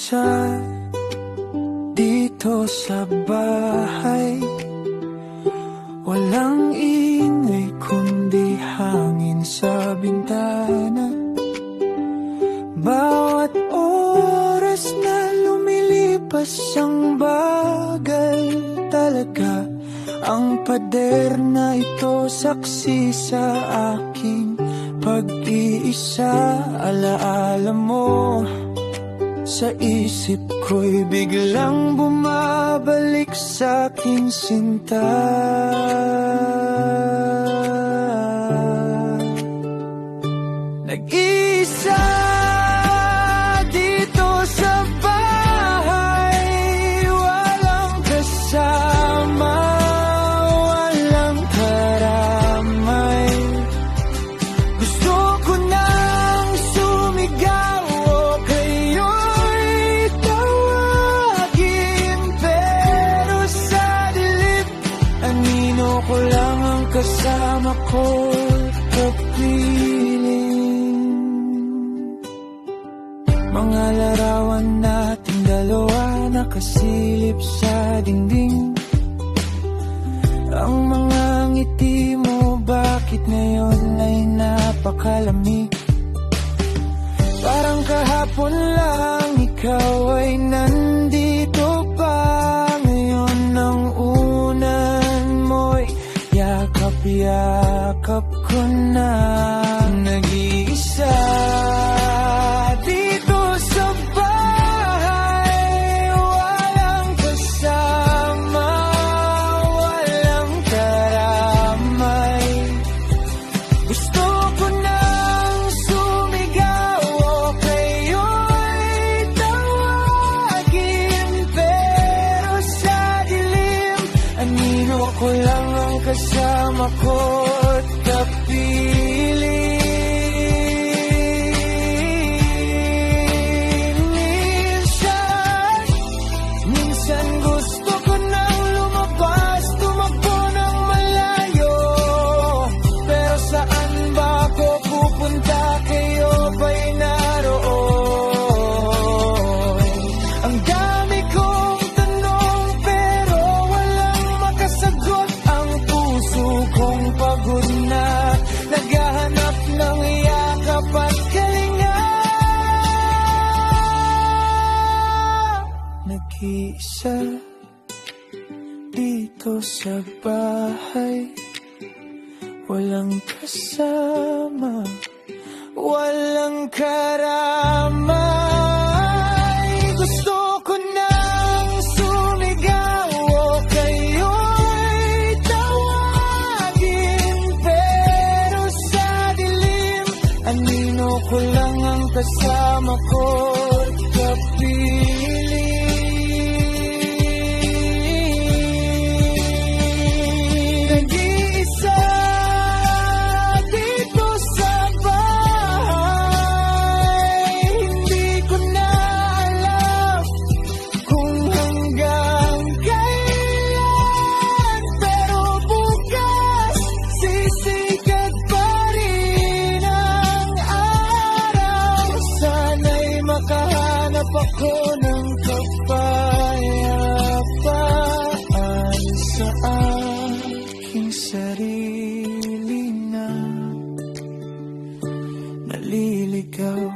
Nag-iisa dito sa bahay, walang ingay kundi hangin sa bintana. Bawat oras na lumilipas ang bagal talaga. Ang pader na ito saksi sa aking pag-iisa. Alaala mo sa isip ko'y biglang bumabalik sa aking sinta. Nag-iisa dito sa bahay, walang kasama, walang karamay. Gusto ko nang sumigaw o kayo'y tawagin, pero sa dilim, anino ko lang ang kasama ko, kapiling. Mga larawan nating dalawa nakasilip sa dingding. Ang mga ngiti mo bakit ngayon ay napakalamig? Parang kahapon lang ikaw ay nandito pa. Ngayon ang unan mo'y yakap-yakap ko na. Nag-iisa dito sa bahay, walang kasama, walang karamay. Gusto ko nang sumigaw o kayo'y tawagin, pero sa dilim, anino ko lang ang kasama ko't kapiling. Minsan gusto ko nang lumabas, tumakbo ng malayo, pero saan ba ako pupunta? Kayo ba'y naroon? Ang dami kong tanong pero walang makasagot. Ang puso kong pagod na, naghahanap ng yakap at kalinga. Nag-iisa dito sa bahay, walang kasama, walang karamay. Gusto ko nang sumigaw o kayo'y tawagin, pero sa dilim, anino ko lang ang kasama ko't kapiling. Nag-iisa dito sa bahay, hindi ko na alam kung hanggang kailan, pero bukas sisikat pa rin ang araw. Sana'y makahanap ako ng kapayapaan sa aking sarili na naliligaw.